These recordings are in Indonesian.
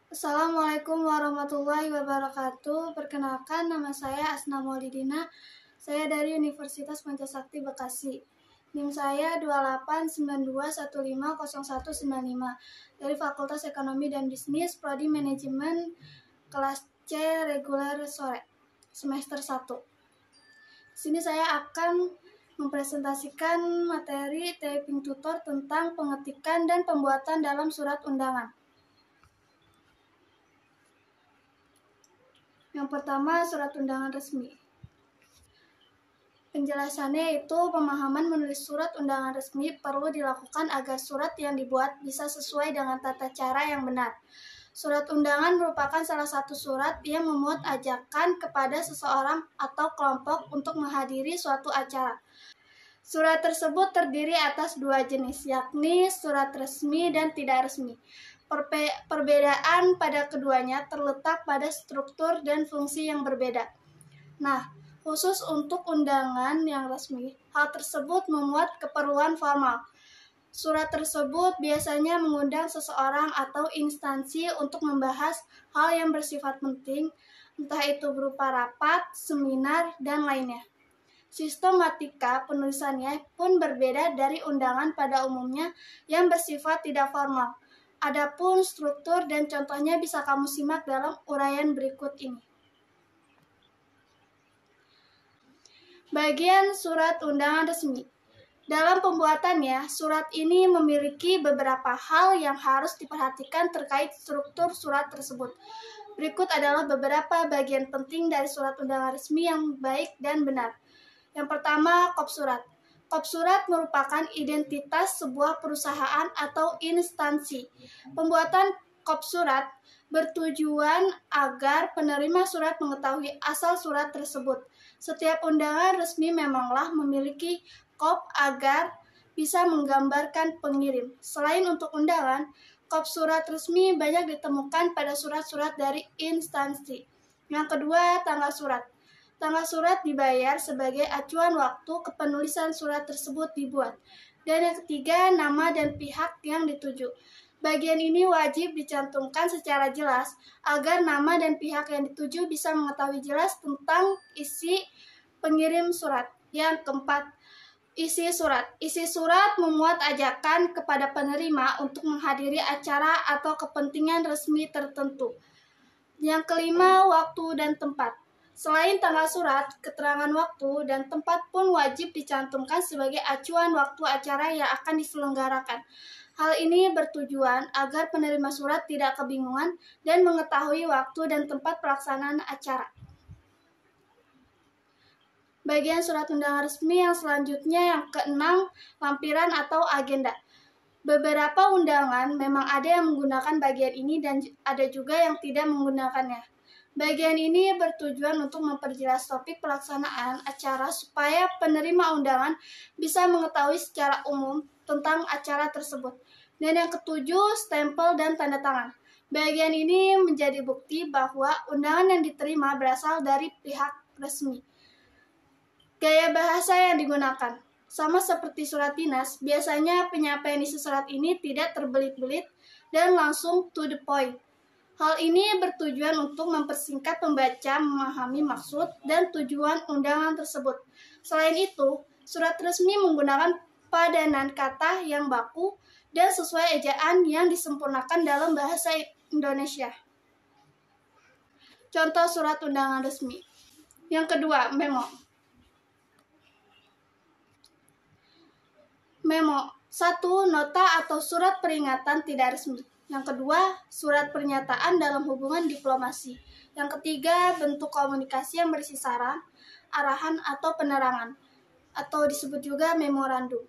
Assalamualaikum warahmatullahi wabarakatuh. Perkenalkan, nama saya Asna Maulidina. Saya dari Universitas Pancasakti Bekasi. NIM saya 2892150195 dari Fakultas Ekonomi dan Bisnis, Prodi Manajemen, kelas C reguler sore, semester 1. Di sini saya akan mempresentasikan materi typing tutor tentang pengetikan dan pembuatan dalam surat undangan. Yang pertama, surat undangan resmi. Penjelasannya itu pemahaman menulis surat undangan resmi perlu dilakukan agar surat yang dibuat bisa sesuai dengan tata cara yang benar. Surat undangan merupakan salah satu surat yang memuat ajakan kepada seseorang atau kelompok untuk menghadiri suatu acara. Surat tersebut terdiri atas dua jenis, yakni surat resmi dan tidak resmi. Perbedaan pada keduanya terletak pada struktur dan fungsi yang berbeda. Nah, khusus untuk undangan yang resmi, hal tersebut memuat keperluan formal. Surat tersebut biasanya mengundang seseorang atau instansi untuk membahas hal yang bersifat penting, entah itu berupa rapat, seminar, dan lainnya. Sistematika penulisannya pun berbeda dari undangan pada umumnya yang bersifat tidak formal. Adapun struktur dan contohnya bisa kamu simak dalam uraian berikut ini. Bagian surat undangan resmi. Dalam pembuatannya, surat ini memiliki beberapa hal yang harus diperhatikan terkait struktur surat tersebut. Berikut adalah beberapa bagian penting dari surat undangan resmi yang baik dan benar. Yang pertama, kop surat. Kop surat merupakan identitas sebuah perusahaan atau instansi. Pembuatan kop surat bertujuan agar penerima surat mengetahui asal surat tersebut. Setiap undangan resmi memanglah memiliki kop agar bisa menggambarkan pengirim. Selain untuk undangan, kop surat resmi banyak ditemukan pada surat-surat dari instansi. Yang kedua, tanggal surat. Tanggal surat dibayar sebagai acuan waktu kepenulisan surat tersebut dibuat. Dan yang ketiga, nama dan pihak yang dituju. Bagian ini wajib dicantumkan secara jelas agar nama dan pihak yang dituju bisa mengetahui jelas tentang isi pengirim surat. Yang keempat, isi surat. Isi surat memuat ajakan kepada penerima untuk menghadiri acara atau kepentingan resmi tertentu. Yang kelima, waktu dan tempat. Selain tanggal surat, keterangan waktu dan tempat pun wajib dicantumkan sebagai acuan waktu acara yang akan diselenggarakan. Hal ini bertujuan agar penerima surat tidak kebingungan dan mengetahui waktu dan tempat pelaksanaan acara. Bagian surat undangan resmi yang selanjutnya yang keenam, lampiran atau agenda. Beberapa undangan memang ada yang menggunakan bagian ini dan ada juga yang tidak menggunakannya. Bagian ini bertujuan untuk memperjelas topik pelaksanaan acara supaya penerima undangan bisa mengetahui secara umum tentang acara tersebut. Dan yang ketujuh, stempel dan tanda tangan. Bagian ini menjadi bukti bahwa undangan yang diterima berasal dari pihak resmi. Gaya bahasa yang digunakan. Sama seperti surat dinas, biasanya penyampaian isi surat ini tidak terbelit-belit dan langsung to the point. Hal ini bertujuan untuk mempersingkat pembaca memahami maksud dan tujuan undangan tersebut. Selain itu, surat resmi menggunakan padanan kata yang baku dan sesuai ejaan yang disempurnakan dalam bahasa Indonesia. Contoh surat undangan resmi. Yang kedua, memo. Memo. 1. Nota atau surat peringatan tidak resmi. Yang kedua, surat pernyataan dalam hubungan diplomasi. Yang ketiga, bentuk komunikasi yang berisi saran, arahan, atau penerangan, atau disebut juga memorandum.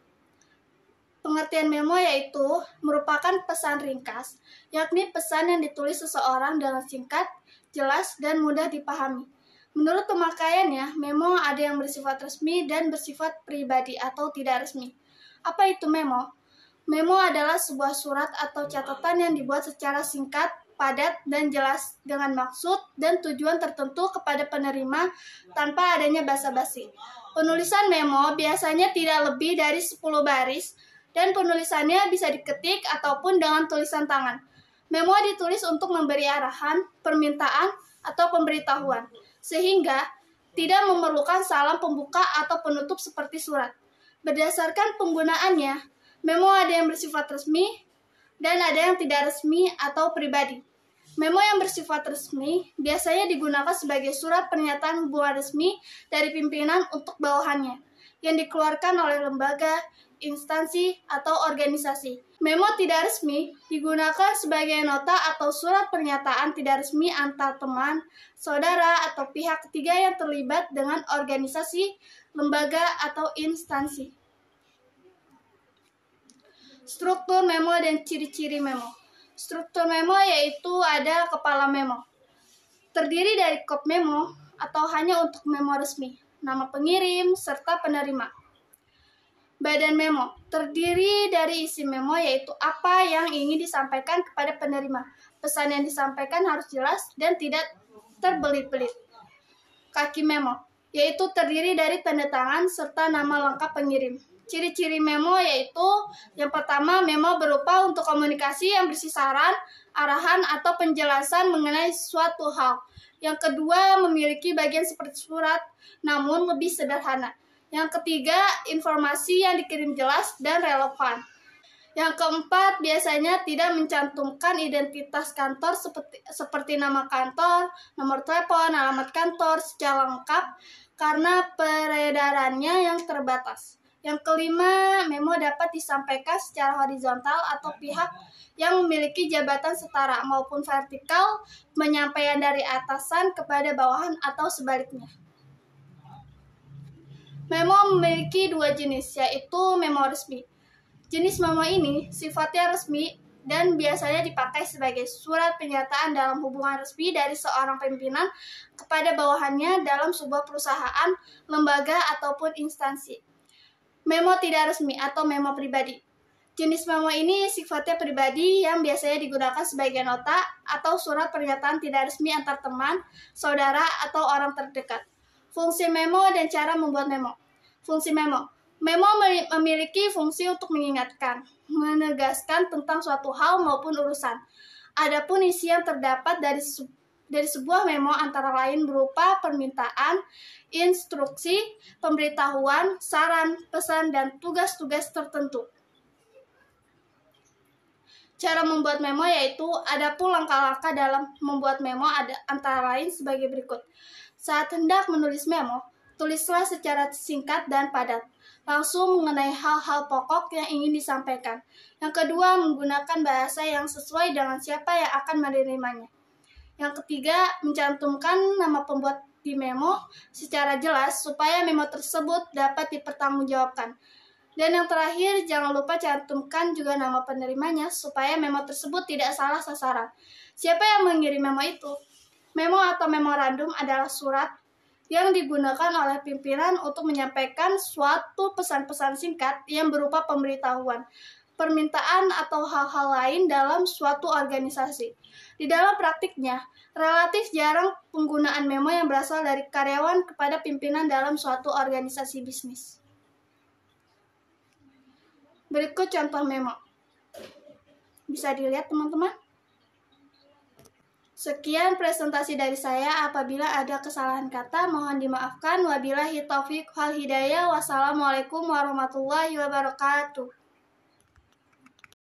Pengertian memo yaitu merupakan pesan ringkas, yakni pesan yang ditulis seseorang dengan singkat, jelas, dan mudah dipahami. Menurut pemakaiannya, memo ada yang bersifat resmi dan bersifat pribadi atau tidak resmi. Apa itu memo? Memo adalah sebuah surat atau catatan yang dibuat secara singkat, padat, dan jelas dengan maksud dan tujuan tertentu kepada penerima tanpa adanya basa-basi. Penulisan memo biasanya tidak lebih dari 10 baris dan penulisannya bisa diketik ataupun dengan tulisan tangan. Memo ditulis untuk memberi arahan, permintaan, atau pemberitahuan, sehingga tidak memerlukan salam pembuka atau penutup seperti surat. Berdasarkan penggunaannya, memo ada yang bersifat resmi dan ada yang tidak resmi atau pribadi. Memo yang bersifat resmi biasanya digunakan sebagai surat pernyataan hubungan resmi dari pimpinan untuk bawahannya, yang dikeluarkan oleh lembaga, instansi, atau organisasi. Memo tidak resmi digunakan sebagai nota atau surat pernyataan tidak resmi antar teman, saudara, atau pihak ketiga yang terlibat dengan organisasi, lembaga, atau instansi. Struktur memo dan ciri-ciri memo. Struktur memo yaitu ada kepala memo. Terdiri dari kop memo atau hanya untuk memo resmi, nama pengirim, serta penerima. Badan memo terdiri dari isi memo yaitu apa yang ingin disampaikan kepada penerima. Pesan yang disampaikan harus jelas dan tidak terbelit-belit. Kaki memo yaitu terdiri dari tanda tangan serta nama lengkap pengirim. Ciri-ciri memo yaitu yang pertama, memo berupa untuk komunikasi yang berisi saran, arahan, atau penjelasan mengenai suatu hal. Yang kedua, memiliki bagian seperti surat, namun lebih sederhana. Yang ketiga, informasi yang dikirim jelas dan relevan. Yang keempat, biasanya tidak mencantumkan identitas kantor seperti nama kantor, nomor telepon, alamat kantor secara lengkap karena peredarannya yang terbatas. Yang kelima, memo dapat disampaikan secara horizontal atau pihak yang memiliki jabatan setara maupun vertikal, penyampaian dari atasan kepada bawahan atau sebaliknya. Memo memiliki dua jenis, yaitu memo resmi. Jenis memo ini sifatnya resmi dan biasanya dipakai sebagai surat pernyataan dalam hubungan resmi dari seorang pimpinan kepada bawahannya dalam sebuah perusahaan, lembaga, ataupun instansi. Memo tidak resmi atau memo pribadi. Jenis memo ini sifatnya pribadi yang biasanya digunakan sebagai nota atau surat pernyataan tidak resmi antar teman, saudara, atau orang terdekat. Fungsi memo dan cara membuat memo. Fungsi memo. Memo memiliki fungsi untuk mengingatkan, menegaskan tentang suatu hal maupun urusan. Adapun isi yang terdapat dari sebuah memo antara lain berupa permintaan, instruksi, pemberitahuan, saran, pesan, dan tugas-tugas tertentu. Cara membuat memo yaitu adapun langkah-langkah dalam membuat memo ada antara lain sebagai berikut. Saat hendak menulis memo, tulislah secara singkat dan padat, langsung mengenai hal-hal pokok yang ingin disampaikan. Yang kedua, menggunakan bahasa yang sesuai dengan siapa yang akan menerimanya. Yang ketiga, mencantumkan nama pembuat di memo secara jelas supaya memo tersebut dapat dipertanggungjawabkan. Dan yang terakhir, jangan lupa cantumkan juga nama penerimanya supaya memo tersebut tidak salah sasaran. Siapa yang mengirim memo itu? Memo atau memorandum adalah surat yang digunakan oleh pimpinan untuk menyampaikan suatu pesan-pesan singkat yang berupa pemberitahuan, permintaan, atau hal-hal lain dalam suatu organisasi. Di dalam praktiknya, relatif jarang penggunaan memo yang berasal dari karyawan kepada pimpinan dalam suatu organisasi bisnis. Berikut contoh memo. Bisa dilihat teman-teman. Sekian presentasi dari saya. Apabila ada kesalahan kata, mohon dimaafkan. Wabillahi taufiq wal hidayah. Wassalamualaikum warahmatullahi wabarakatuh.